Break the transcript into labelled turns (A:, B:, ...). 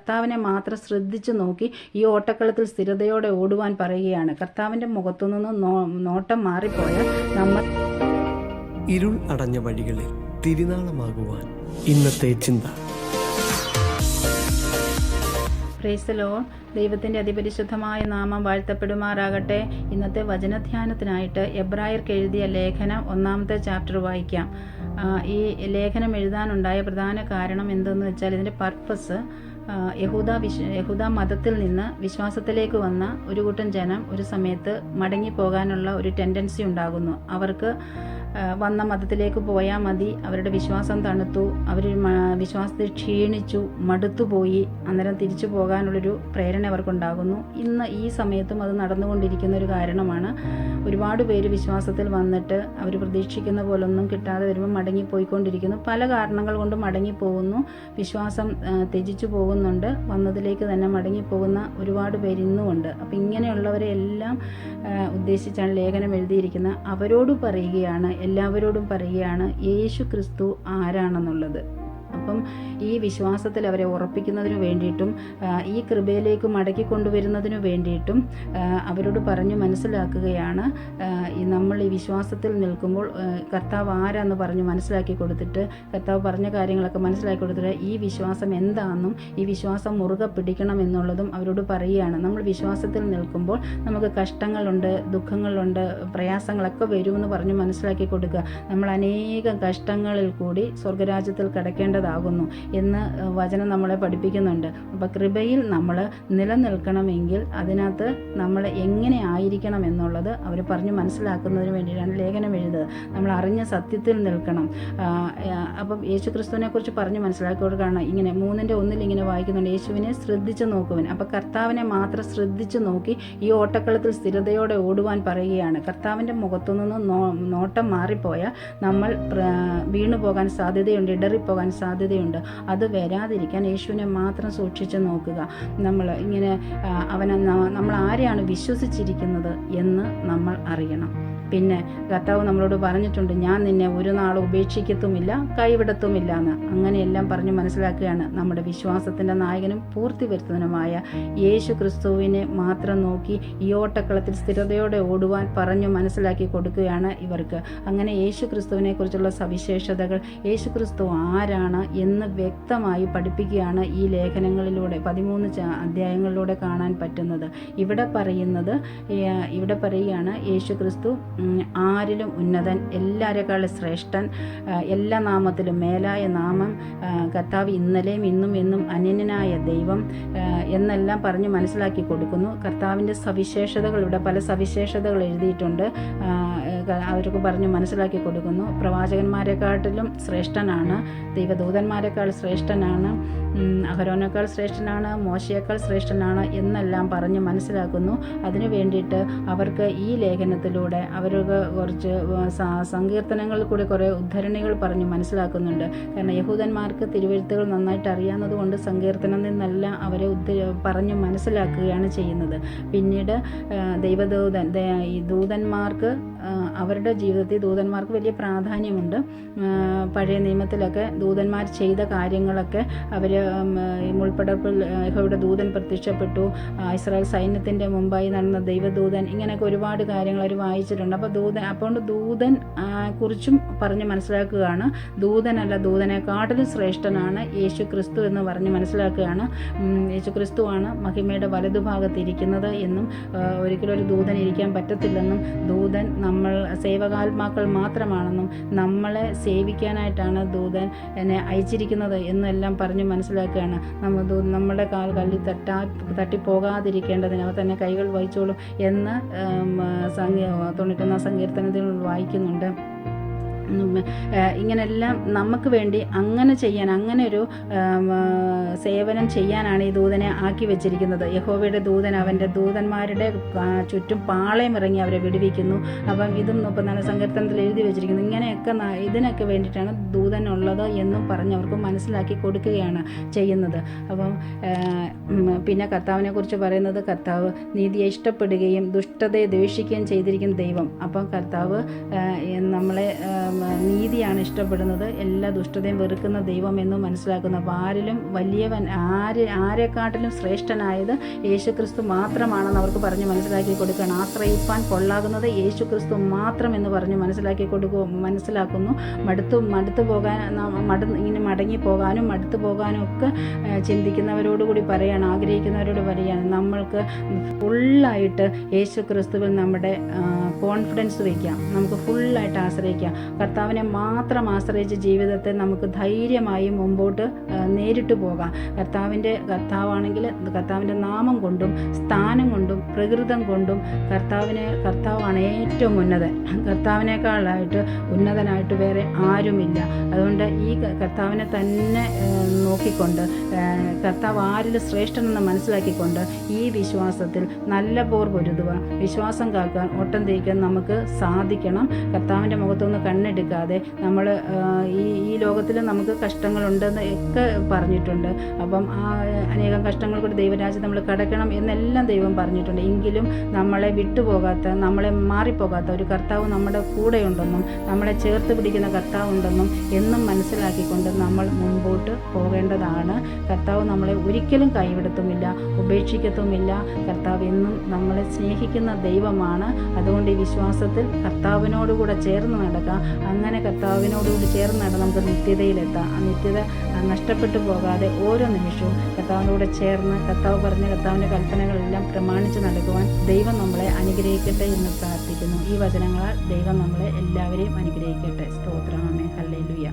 A: കർത്താവിനെ മാത്രം ശ്രദ്ധിച്ചു നോക്കി ഈ ഓട്ടക്കളത്തിൽ സ്ഥിരതയോടെ ഓടുവാൻ പറയുകയാണ്. കർത്താവിൻ്റെ മുഖത്തുനിന്ന് നോട്ടം മാറിപ്പോയാൽ നമ്മൾ
B: ഇരുൾ അടഞ്ഞ വഴികളിൽ തിരുനാളമാകുവാൻ ഇന്നത്തെ ചിന്ത.
A: Praise the Lord. ദൈവത്തിൻ്റെ അതിപരിശുദ്ധമായ നാമം വാഴ്ത്തപ്പെടുമാറാകട്ടെ. ഇന്നത്തെ വചനധ്യാനത്തിനായിട്ട് എബ്രായർക്ക് എഴുതിയ ലേഖനം 1-ാമത്തെ ചാപ്റ്റർ വായിക്കാം. ഈ ലേഖനം എഴുതാനുണ്ടായ പ്രധാന കാരണം എന്തെന്ന് വെച്ചാൽ ഇതിൻ്റെ പർപ്പസ് യഹൂദ മതത്തിൽ നിന്ന് വിശ്വാസത്തിലേക്ക് വന്ന ഒരു കൂട്ടം ജനം ഒരു സമയത്ത് മടങ്ങിപ്പോകാനുള്ള ഒരു ടെൻഡൻസി ഉണ്ടാകുന്നു. അവർക്ക് വന്ന മതത്തിലേക്ക് പോയാൽ മതി, അവരുടെ വിശ്വാസം തണുത്തു, അവർ വിശ്വാസത്തിൽ ക്ഷീണിച്ചു, മടുത്തുപോയി, അന്നേരം തിരിച്ചു പോകാനുള്ളൊരു പ്രേരണ അവർക്കുണ്ടാകുന്നു. ഇന്ന് ഈ സമയത്തും അത് നടന്നുകൊണ്ടിരിക്കുന്ന ഒരു കാരണമാണ്. ഒരുപാട് പേര് വിശ്വാസത്തിൽ വന്നിട്ട് അവർ പ്രതീക്ഷിക്കുന്ന പോലൊന്നും കിട്ടാതെ വരുമ്പോൾ മടങ്ങിപ്പോയിക്കൊണ്ടിരിക്കുന്നു. പല കാരണങ്ങൾ കൊണ്ട് മടങ്ങിപ്പോകുന്നു, വിശ്വാസം ത്യജിച്ചു പോകുന്നുണ്ട്, വന്നതിലേക്ക് തന്നെ മടങ്ങിപ്പോകുന്ന ഒരുപാട് പേര് ഇന്നുമുണ്ട്. അപ്പം ഇങ്ങനെയുള്ളവരെ എല്ലാം ഉദ്ദേശിച്ചാണ് ലേഖനം എഴുതിയിരിക്കുന്നത്. എല്ലാവരോടും പറയുകയാണ് യേശു ക്രിസ്തു ആരാണെന്നുള്ളത്. അപ്പം ഈ വിശ്വാസത്തിൽ അവരെ ഉറപ്പിക്കുന്നതിന് വേണ്ടിയിട്ടും ഈ കൃപയിലേക്ക് മടക്കി കൊണ്ടുവരുന്നതിന് വേണ്ടിയിട്ടും അവരോട് പറഞ്ഞു മനസ്സിലാക്കുകയാണ്. നമ്മൾ ഈ വിശ്വാസത്തിൽ നിൽക്കുമ്പോൾ കർത്താവ് ആരാന്ന് പറഞ്ഞ് മനസ്സിലാക്കി കൊടുത്തിട്ട്, കർത്താവ് പറഞ്ഞ കാര്യങ്ങളൊക്കെ മനസ്സിലാക്കി കൊടുത്തിട്ട് ഈ വിശ്വാസം എന്താണെന്നും ഈ വിശ്വാസം മുറുകെ പിടിക്കണം എന്നുള്ളതും അവരോട് പറയുകയാണ്. നമ്മൾ വിശ്വാസത്തിൽ നിൽക്കുമ്പോൾ നമുക്ക് കഷ്ടങ്ങളുണ്ട്, ദുഃഖങ്ങളുണ്ട്, പ്രയാസങ്ങളൊക്കെ വരുമെന്ന് പറഞ്ഞ് മനസ്സിലാക്കി കൊടുക്കുക. നമ്മൾ അനേകം കഷ്ടങ്ങളിൽ കൂടി സ്വർഗരാജ്യത്തിൽ കടക്കേണ്ടതാകുന്നു എന്ന് വചനം നമ്മളെ പഠിപ്പിക്കുന്നുണ്ട്. അപ്പോൾ കൃപയിൽ നമ്മൾ നിലനിൽക്കണമെങ്കിൽ അതിനകത്ത് നമ്മൾ എങ്ങനെ ആയിരിക്കണം എന്നുള്ളത് അവർ പറഞ്ഞ് മനസ്സിലാക്കുന്നതിന് വേണ്ടിയിട്ടാണ് ലേഖനം എഴുതുന്നത്. നമ്മൾ അറിഞ്ഞ സത്യത്തിൽ നിൽക്കണം. അപ്പം യേശു ക്രിസ്തുവിനെ കുറിച്ച് പറഞ്ഞ് മനസ്സിലാക്കി കൊടുക്കുകയാണ്. ഇങ്ങനെ 3:1 ഇങ്ങനെ വായിക്കുന്നുണ്ട്, യേശുവിനെ ശ്രദ്ധിച്ച് നോക്കുവൻ. അപ്പം കർത്താവിനെ മാത്രം ശ്രദ്ധിച്ച് നോക്കി ഈ ഓട്ടക്കളത്തിൽ സ്ഥിരതയോടെ ഓടുവാൻ പറയുകയാണ്. കർത്താവിൻ്റെ മുഖത്തുനിന്ന് നോട്ടം മാറിപ്പോയാൽ നമ്മൾ വീണു പോകാൻ സാധ്യതയുണ്ട്, ഇടറിപ്പോകാൻ സാധ്യതയുണ്ട്. അത് വരാതിരിക്കാൻ യേശുവിനെ മാത്രം സൂക്ഷിച്ച് നോക്കുക. നമ്മൾ നമ്മൾ ആരെയാണ് വിശ്വസിച്ചിരിക്കുന്നത് എന്ന് നമ്മൾ അറിയണം. പിന്നെ കർത്താവ് നമ്മളോട് പറഞ്ഞിട്ടുണ്ട്, ഞാൻ നിന്നെ ഒരു നാളും ഉപേക്ഷിക്കത്തുമില്ല, കൈവിടത്തുമില്ല എന്ന്. അങ്ങനെയെല്ലാം പറഞ്ഞ് മനസ്സിലാക്കുകയാണ്. നമ്മുടെ വിശ്വാസത്തിൻ്റെ നായകനും പൂർത്തി വരുത്തുന്നതിനുമായ യേശു ക്രിസ്തുവിനെ മാത്രം നോക്കി ഈ ഓട്ടക്കളത്തിൽ സ്ഥിരതയോടെ ഓടുവാൻ പറഞ്ഞു മനസ്സിലാക്കി കൊടുക്കുകയാണ് ഇവർക്ക്. അങ്ങനെ യേശു ക്രിസ്തുവിനെ കുറിച്ചുള്ള സവിശേഷതകൾ, യേശു ക്രിസ്തു ആരാണ് എന്ന് വ്യക്തമായി പഠിപ്പിക്കുകയാണ് ഈ ലേഖനങ്ങളിലൂടെ 13 അധ്യായങ്ങളിലൂടെ കാണാൻ പറ്റുന്നത്. ഇവിടെ പറയുകയാണ് യേശു ക്രിസ്തു ആരിലും ഉന്നതൻ, എല്ലാവരെക്കാളും ശ്രേഷ്ഠൻ, എല്ലാ നാമത്തിലും മേലായ നാമം, കർത്താവ് ഇന്നലെയും ഇന്നും എന്നും അനന്യനായ ദൈവം എന്നെല്ലാം പറഞ്ഞ് മനസ്സിലാക്കി കൊടുക്കുന്നു. കർത്താവിൻ്റെ സവിശേഷതകൾ, ഇവിടെ പല സവിശേഷതകൾ എഴുതിയിട്ടുണ്ട്, അവർക്ക് പറഞ്ഞ് മനസ്സിലാക്കി കൊടുക്കുന്നു. പ്രവാചകന്മാരെക്കാട്ടിലും ശ്രേഷ്ഠനാണ്, ദൈവദൂതന്മാരെക്കാൾ ശ്രേഷ്ഠനാണ്, അഹരോനേക്കാൾ ശ്രേഷ്ഠനാണ്, മോശയേക്കാൾ ശ്രേഷ്ഠനാണ് എന്നെല്ലാം പറഞ്ഞ് മനസ്സിലാക്കുന്നു. അതിനു വേണ്ടിയിട്ട് അവർക്ക് ഈ ലേഖനത്തിലൂടെ അവർക്ക് കുറച്ച് സങ്കീർത്തനങ്ങളിൽ കൂടി കുറേ ഉദ്ധരണികൾ പറഞ്ഞ് മനസ്സിലാക്കുന്നുണ്ട്. കാരണം യഹൂദന്മാർക്ക് തിരുവെഴുത്തുകൾ നന്നായിട്ട് അറിയാവുന്നത് കൊണ്ട് സങ്കീർത്തനം നിന്നെല്ലാം അവരെ പറഞ്ഞ് മനസ്സിലാക്കുകയാണ് ചെയ്യുന്നത്. പിന്നീട് ഈ ദൂതന്മാർക്ക്, അവരുടെ ജീവിതത്തിൽ ദൂതന്മാർക്ക് വലിയ പ്രാധാന്യമുണ്ട്. പഴയ നിയമത്തിലൊക്കെ ദൂതന്മാർ ചെയ്ത കാര്യങ്ങളൊക്കെ അവർ മുൾപ്പടർപ്പിൽ യഹോവയുടെ ദൂതൻ പ്രത്യക്ഷപ്പെട്ടു, ഇസ്രായേൽ സൈന്യത്തിൻ്റെ മുമ്പായി നടന്ന ദൈവദൂതൻ, ഇങ്ങനെയൊക്കെ ഒരുപാട് കാര്യങ്ങൾ അവർ വായിച്ചിട്ടുണ്ട്. അപ്പോൾ ദൂതൻ കുറിച്ചും പറഞ്ഞ് മനസ്സിലാക്കുകയാണ്. ദൂതനല്ല, ദൂതനെക്കാട്ടിലും ശ്രേഷ്ഠനാണ് യേശു ക്രിസ്തു എന്ന് പറഞ്ഞ് മനസ്സിലാക്കുകയാണ്. യേശു ക്രിസ്തുവാണ് മഹിമയുടെ വലതുഭാഗത്തിരിക്കുന്നത് എന്നും ഒരിക്കലും ഒരു ദൂതൻ ഇരിക്കാൻ പറ്റത്തില്ലെന്നും ദൂതൻ നമ്മൾ സേവകാത്മാക്കൾ മാത്രമാണെന്നും നമ്മളെ സേവിക്കാനായിട്ടാണ് ദൂതൻ എന്നെ അയച്ചിരിക്കുന്നത് എന്നെല്ലാം പറഞ്ഞ് മനസ്സിലാക്കുകയാണ്. നമ്മുടെ കല്ലിൽ തട്ടിപ്പോകാതിരിക്കേണ്ടതിന് അവ തന്നെ കൈകൾ വഹിച്ചോളും എന്ന് 91 സങ്കീർത്തനത്തിൽ വായിക്കുന്നുണ്ട്. ഇങ്ങനെല്ലാം നമുക്ക് വേണ്ടി അങ്ങനെ ചെയ്യാൻ, അങ്ങനെ ഒരു സേവനം ചെയ്യാനാണ് ഈ ദൂതനെ ആക്കി വെച്ചിരിക്കുന്നത്. യഹോവയുടെ ദൂതൻ അവൻ്റെ ദൂതന്മാരുടെ ചുറ്റും പാളയം ഇറങ്ങി അവരെ വിടുവിക്കുന്നു. അപ്പം ഇതും 34 സങ്കീർത്തനത്തിൽ എഴുതി വെച്ചിരിക്കുന്നു. ഇങ്ങനെയൊക്കെ ഇതിനൊക്കെ വേണ്ടിയിട്ടാണ് ദൂതനുള്ളത് എന്നും പറഞ്ഞ് അവർക്ക് മനസ്സിലാക്കി കൊടുക്കുകയാണ് ചെയ്യുന്നത്. അപ്പം പിന്നെ കർത്താവിനെ കുറിച്ച് പറയുന്നത് കർത്താവ് നീതിയെ ഇഷ്ടപ്പെടുകയും ദുഷ്ടതയെ ദ്വേഷിക്കുകയും ചെയ്തിരിക്കുന്ന ദൈവം. അപ്പം കർത്താവ് നമ്മളെ നീതിയാണ് ഇഷ്ടപ്പെടുന്നത്, എല്ലാ ദുഷ്ടതയും വെറുക്കുന്ന ദൈവം എന്ന് മനസ്സിലാക്കുന്നു. അപ്പോൾ ആരിലും വലിയവൻ ആരെക്കാട്ടിലും ശ്രേഷ്ഠനായത് യേശുക്രിസ്തു മാത്രമാണെന്ന് അവർക്ക് പറഞ്ഞ് മനസ്സിലാക്കി കൊടുക്കുകയാണ്. ആശ്രയിപ്പാൻ കൊള്ളാകുന്നത് യേശുക്രിസ്തു മാത്രം എന്ന് പറഞ്ഞ് മനസ്സിലാക്കുന്നു. മടുത്തു പോകാൻ ഇങ്ങനെ മടങ്ങി പോകാനും മടുത്തു പോകാനും ഒക്കെ ചിന്തിക്കുന്നവരോടുകൂടി പറയാണ്, ആഗ്രഹിക്കുന്നവരോട് പറയാണ്, നമ്മൾക്ക് ഫുള്ളായിട്ട് യേശു ക്രിസ്തുവിൽ നമ്മുടെ കോൺഫിഡൻസ് വയ്ക്കാം, നമുക്ക് ഫുള്ളായിട്ട് ആശ്രയിക്കാം. കർത്താവിനെ മാത്രം ആശ്രയിച്ച് ജീവിതത്തെ നമുക്ക് ധൈര്യമായി മുമ്പോട്ട് നേരിട്ട് പോകാം. കർത്താവാണെങ്കിൽ കർത്താവിൻ്റെ നാമം കൊണ്ടും സ്ഥാനം കൊണ്ടും പ്രകൃതം കൊണ്ടും കർത്താവാണ് ഏറ്റവും ഉന്നതൻ. കർത്താവിനേക്കാളായിട്ട് ഉന്നതനായിട്ട് വേറെ ആരുമില്ല. അതുകൊണ്ട് ഈ കർത്താവിനെ തന്നെ നോക്കിക്കൊണ്ട് കർത്താവ് ആരിൽ ശ്രേഷ്ഠനെന്ന് മനസ്സിലാക്കിക്കൊണ്ട് ഈ വിശ്വാസത്തിൽ നല്ല പോർ പൊരുതുക, വിശ്വാസം കാക്കാൻ, ഓട്ടം തേക്കാൻ നമുക്ക് സാധിക്കണം. കർത്താവിൻ്റെ മുഖത്തൊന്ന് കണ്ണെടുക്കാതെ നമ്മൾ ഈ ലോകത്തിൽ നമുക്ക് കഷ്ടങ്ങളുണ്ടെന്ന് ഒക്കെ പറഞ്ഞിട്ടുണ്ട്. അപ്പം അനേകം കഷ്ടങ്ങൾ കൂടി ദൈവരാജ്യം നമ്മൾ കടക്കണം എന്നെല്ലാം ദൈവം പറഞ്ഞിട്ടുണ്ട്. എങ്കിലും നമ്മളെ വിട്ടുപോകാത്ത, നമ്മളെ മാറിപ്പോകാത്ത ഒരു കർത്താവ് നമ്മുടെ കൂടെയുണ്ടെന്നും നമ്മളെ ചേർത്ത് പിടിക്കുന്ന കർത്താവ് ഉണ്ടെന്നും എന്നും മനസ്സിലാക്കിക്കൊണ്ട് നമ്മൾ മുമ്പോട്ട് പോകേണ്ടതാണ്. കർത്താവ് നമ്മളെ ഒരിക്കലും കൈവിടത്തുമില്ല, ഉപേക്ഷിക്കത്തുമില്ല. കർത്താവ് എന്നും നമ്മളെ സ്നേഹിക്കുന്ന ദൈവമാണ്. അതുകൊണ്ട് ഈ വിശ്വാസത്തിൽ കർത്താവിനോടുകൂടെ ചേർന്ന് നടക്കാം. അങ്ങനെ കർത്താവിനോടുകൂടി ചേർന്ന് നടന്ന് നമുക്ക് നിത്യതയിലെത്താം. ആ നിത്യത നഷ്ടപ്പെട്ടു പോകാതെ ഓരോ നിമിഷവും കർത്താവിനോട് ചേർന്ന് കർത്താവിൻ്റെ കൽപ്പനകളെല്ലാം പ്രമാണിച്ച് നടക്കുവാൻ ദൈവം നമ്മളെ അനുഗ്രഹിക്കട്ടെ എന്ന് പ്രാർത്ഥിക്കുന്നു. ഈ വചനങ്ങളാൽ ദൈവം നമ്മളെ എല്ലാവരെയും അനുഗ്രഹിക്കട്ടെ. സ്തോത്രം. ആമേൻ. ഹല്ലേലൂയ.